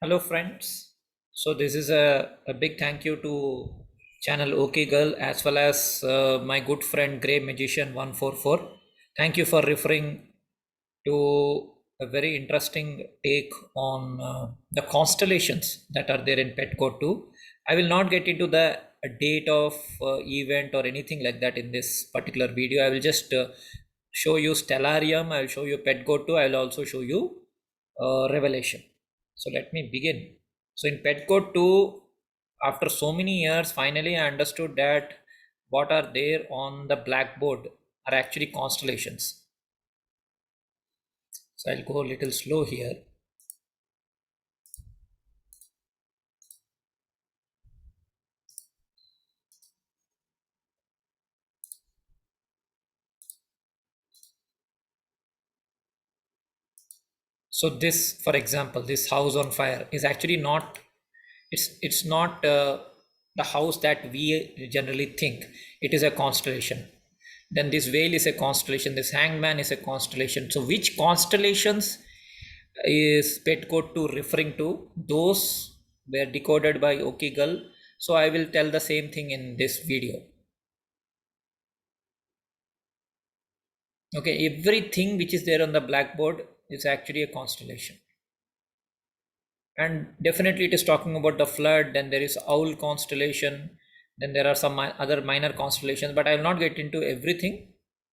Hello friends. So this is a big thank you to channel OKIE GURL as well as my good friend Grey Magician 144. Thank you for referring to a very interesting take on the constellations that are there in Petcode 2. I will not get into the date of event or anything like that in this particular video. I will just show you Stellarium, I will show you Petcode 2, I will also show you Revelation. So let me begin. So in Petcode 2, after so many years, finally I understood that what are there on the blackboard are actually constellations. So I'll go a little slow here. So this, for example, this house on fire is actually not, it's not the house that we generally think. It is a constellation. Then this whale is a constellation, this hangman is a constellation. So which constellations is Petcode 2 referring to? Those were decoded by OKIE GURL. So I will tell the same thing in this video. Okay, everything which is there on the blackboard is actually a constellation. And definitely it is talking about the flood. Then there is owl constellation, then there are some other minor constellations, but I will not get into everything,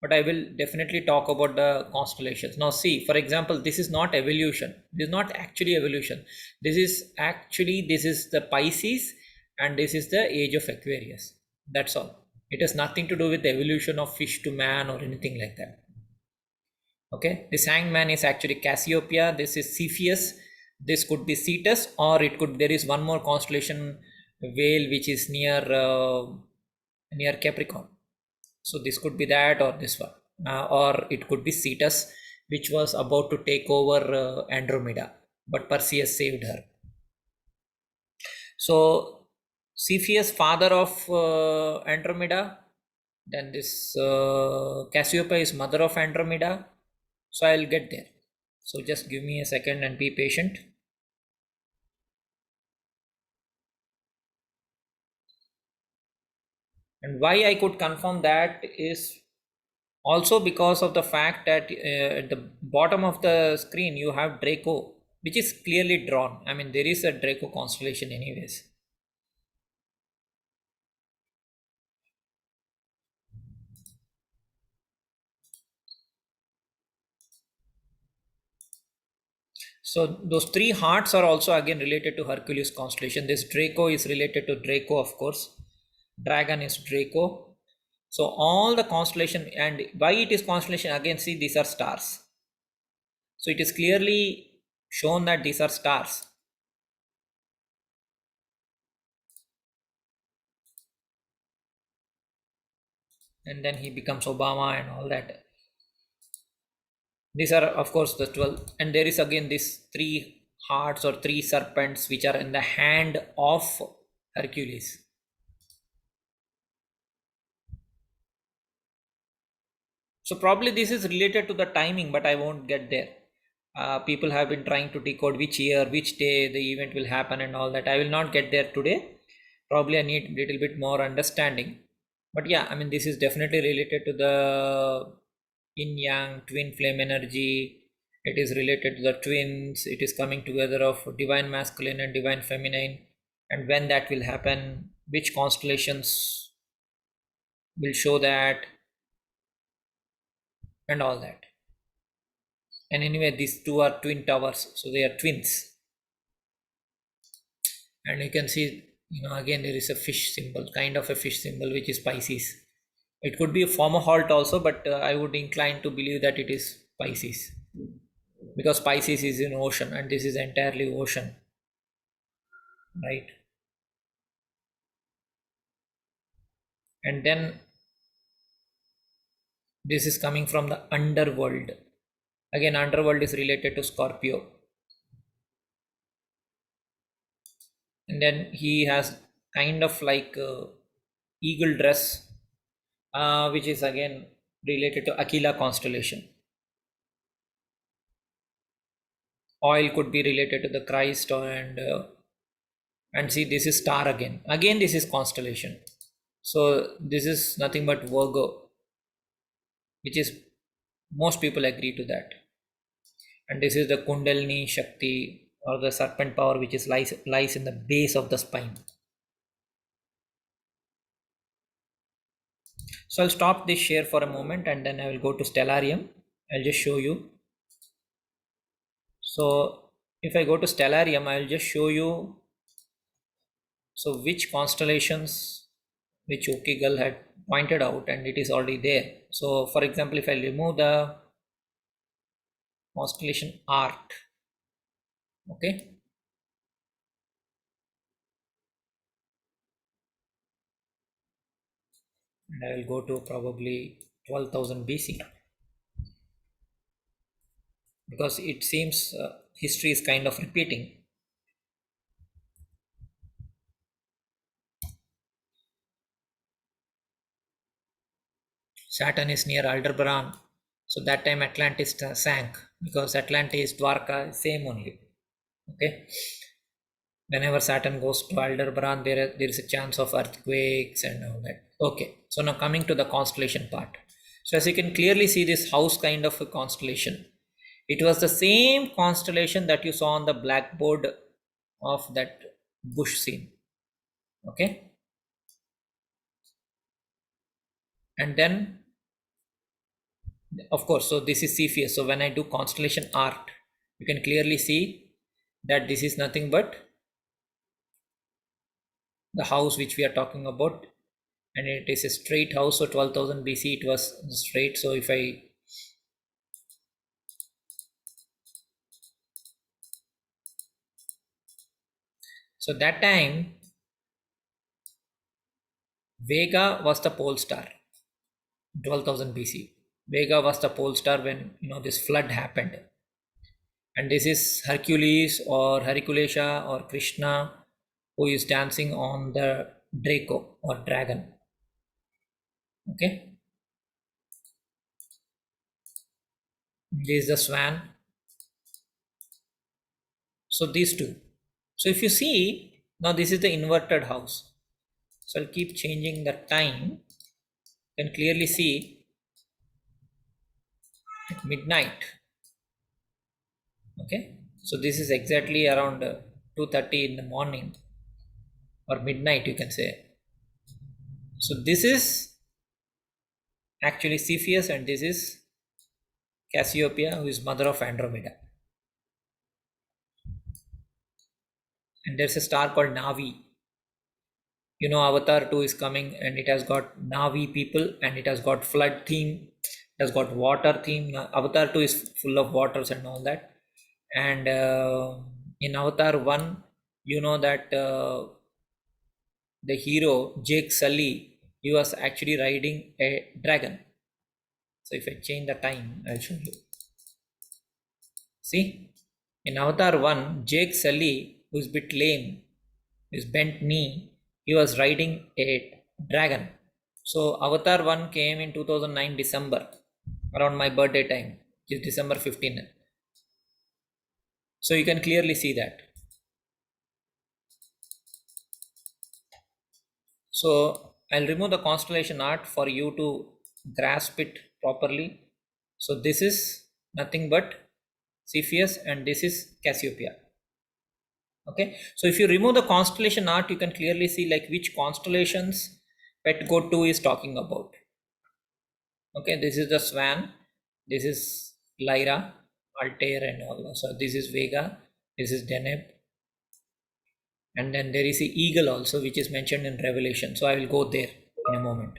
but I will definitely talk about the constellations. Now see, for example, this is not evolution, this is not actually evolution, this is the Pisces, and this is the age of Aquarius. That's all. It has nothing to do with the evolution of fish to man or anything like that. Okay, this hangman is actually Cassiopeia, this is Cepheus, this could be Cetus, or it could, there is one more constellation whale which is near Capricorn. So this could be that, or this one, or it could be Cetus, which was about to take over Andromeda, but Perseus saved her. So Cepheus, father of Andromeda, then this Cassiopeia is mother of Andromeda. So I'll get there. So just give me a second and be patient. And why I could confirm that is also because of the fact that at the bottom of the screen you have Draco, which is clearly drawn. I mean, there is a Draco constellation anyways. So those three hearts are also again related to Hercules constellation. This Draco is related to Draco, of course. Dragon is Draco. So all the constellation, and why it is constellation, again see, these are stars. So it is clearly shown that these are stars. And then he becomes Obama and all that. These are of course the 12, and there is again these three hearts or three serpents which are in the hand of Hercules. So probably this is related to the timing, but I won't get there. People have been trying to decode which year, which day the event will happen and all that. I will not get there today. Probably I need a little bit more understanding. But yeah, I mean, this is definitely related to the yin yang twin flame energy. It is related to the twins. It is coming together of divine masculine and divine feminine. And when that will happen, which constellations will show that, and all that. And anyway, these two are twin towers, so they are twins. And you can see, again there is a fish symbol, kind of a fish symbol, which is Pisces. It could be a former halt also, but I would incline to believe that it is Pisces, because Pisces is in ocean and this is entirely ocean, right? And then this is coming from the underworld. Again, underworld is related to Scorpio. And then he has kind of like eagle dress, which is again related to Aquila constellation. Oil could be related to the Christ, and see, this is star again. Again, this is constellation. So this is nothing but Virgo, which is most people agree to that. And this is the Kundalini Shakti, or the serpent power, which is lies in the base of the spine. So I'll stop this share for a moment and then I will go to Stellarium. I'll just show you. So if I go to Stellarium, I'll just show you so which constellations which OKIE GURL had pointed out, and it is already there. So for example, if I remove the constellation art, okay, and I will go to probably 12,000 BC, because it seems history is kind of repeating. Saturn is near Aldebaran, so that time Atlantis sank, because Atlantis, Dwaraka, same only. Okay, whenever Saturn goes to Aldebaran, there is a chance of earthquakes and all that. Okay, so now coming to the constellation part. So as you can clearly see, this house kind of a constellation. It was the same constellation that you saw on the blackboard of that bush scene. Okay, and then of course, so this is Cepheus. So when I do constellation art, you can clearly see that this is nothing but the house which we are talking about, and it is a straight house. So 12,000 BC it was straight. So if I, so that time Vega was the pole star. 12,000 BC, Vega was the pole star when this flood happened. And this is Hercules or Herculesha or Krishna, who is dancing on the Draco or dragon. Okay, this is the swan. So these two. So if you see, now this is the inverted house. So I'll keep changing the time. You can clearly see at midnight. Okay, so this is exactly around 2:30 in the morning or midnight, you can say. So this is actually Cepheus, and this is Cassiopeia, who is mother of Andromeda. And there's a star called Navi. Avatar 2 is coming, and it has got Navi people, and it has got flood theme, it has got water theme. Avatar 2 is full of waters and all that. And in Avatar 1, you know that the hero Jake Sully, he was actually riding a dragon. So if I change the time, I'll show you. See, in Avatar 1, Jake Sully, who's a bit lame, his bent knee, he was riding a dragon. So Avatar 1 came in 2009 December, around my birthday time, which is December 15th. So you can clearly see that. So I'll remove the constellation art for you to grasp it properly. So this is nothing but Cepheus, and this is Cassiopeia. Okay, so if you remove the constellation art, you can clearly see like which constellations Pet Go 2 is talking about. Okay, this is the Swan, this is Lyra, Altair, and all. So this is Vega, this is Deneb, and then there is the eagle also, which is mentioned in Revelation. So I will go there in a moment.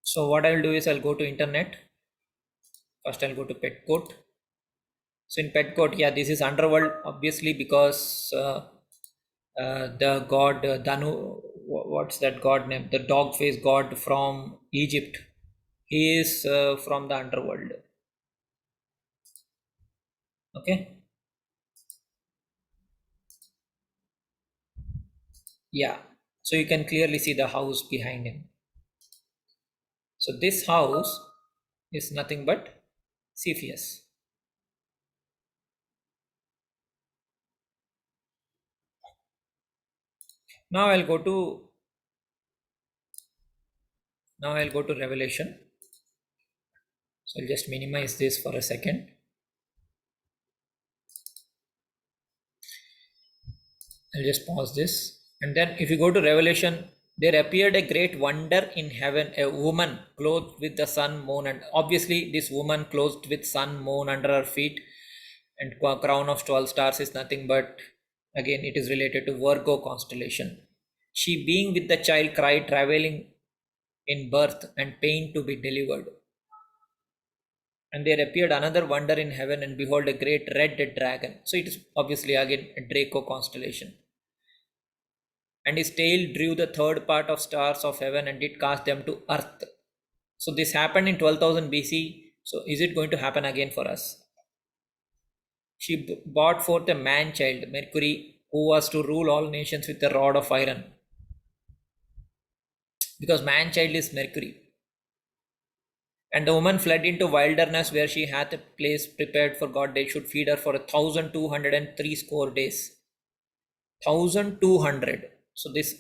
So what I will do is I'll go to internet. First I'll go to Petcoat. So in Petcoat, yeah, this is underworld, obviously, because the god Danu, what's that god name? The dog face god from Egypt. He is from the underworld. Okay. Yeah. So you can clearly see the house behind him. So this house is nothing but Cepheus. Now I'll go to Revelation. So I'll just minimize this for a second. I'll just pause this. And then if you go to Revelation, there appeared a great wonder in heaven, a woman clothed with the sun, moon, and obviously this woman clothed with sun, moon under her feet, and crown of 12 stars is nothing but, again, it is related to Virgo constellation. She being with the child cried, traveling in birth and pain to be delivered. And there appeared another wonder in heaven, and behold, a great red dragon. So it is obviously again a Draco constellation. And his tail drew the third part of stars of heaven and did cast them to earth. So this happened in 12,000 BC. So is it going to happen again for us? She brought forth a man child, Mercury, who was to rule all nations with a rod of iron. Because man child is Mercury. And the woman fled into wilderness where she hath a place prepared for God. They should feed her for 1,203 score days. 1,200. So this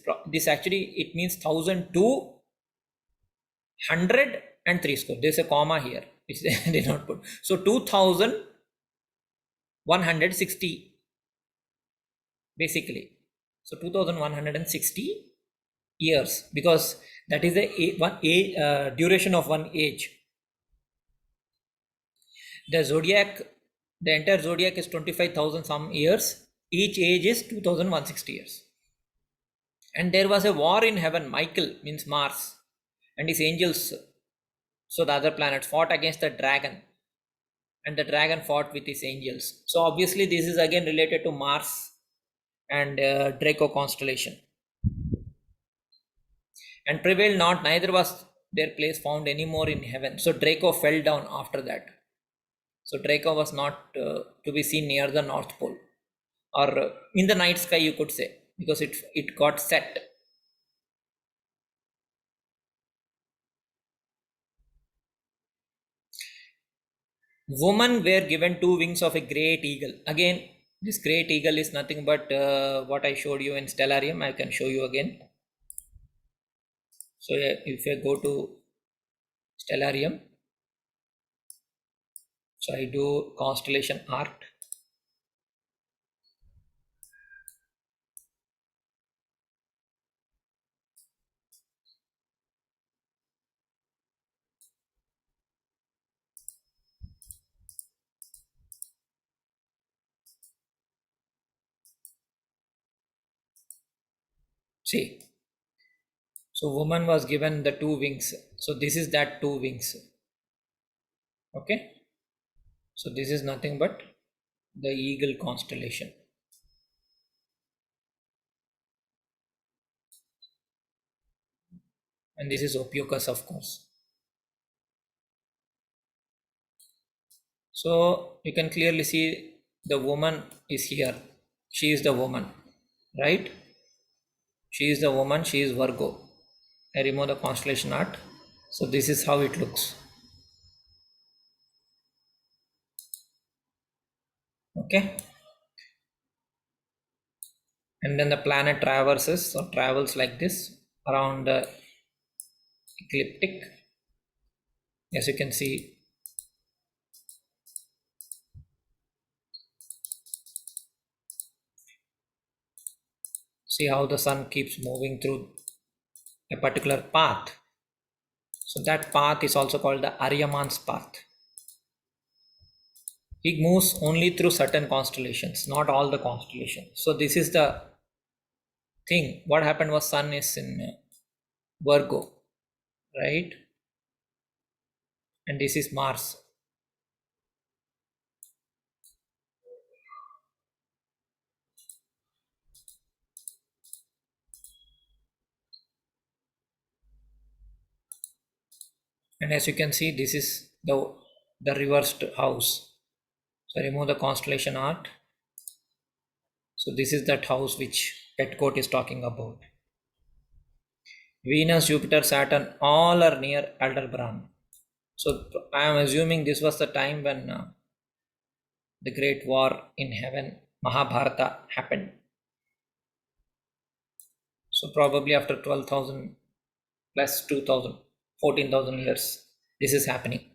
actually, it means 1,203 score. There's a comma here which they did not put. So 2,160 basically. So 2,160 years, because that is the duration of one age. The zodiac, the entire zodiac is 25,000 some years. Each age is 2,160 years. And there was a war in heaven. Michael means Mars and his angels, so the other planets, fought against the dragon, and the dragon fought with his angels. So obviously this is again related to Mars and Draco constellation. And prevailed not, neither was their place found any more in heaven. So Draco fell down after that. So Draco was not to be seen near the North Pole, or in the night sky, you could say, because it got set. Women were given two wings of a great eagle. Again, this great eagle is nothing but what I showed you in Stellarium. I can show you again. So if I go to Stellarium, so I do constellation art. See, so woman was given the two wings. So this is that two wings. Okay. So this is nothing but the eagle constellation. And this is Ophiuchus, of course. So you can clearly see the woman is here. She is the woman, right? She is the woman, she is Virgo. I remove the constellation art. So this is how it looks. Okay. And then the planet traverses or travels like this around the ecliptic. As you can see, how the sun keeps moving through a particular path. So that path is also called the Aryaman's path. He moves only through certain constellations, not all the constellations. So this is the thing. What happened was sun is in Virgo, right? And this is Mars. And as you can see, this is the reversed house. So remove the constellation art. So this is that house which Petcoat is talking about. Venus, Jupiter, Saturn, all are near Aldebaran. So I am assuming this was the time when the great war in heaven, Mahabharata, happened. So probably after 12,000 plus 2,000, 14,000 years, this is happening.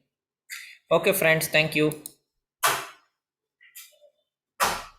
Okay, friends, thank you.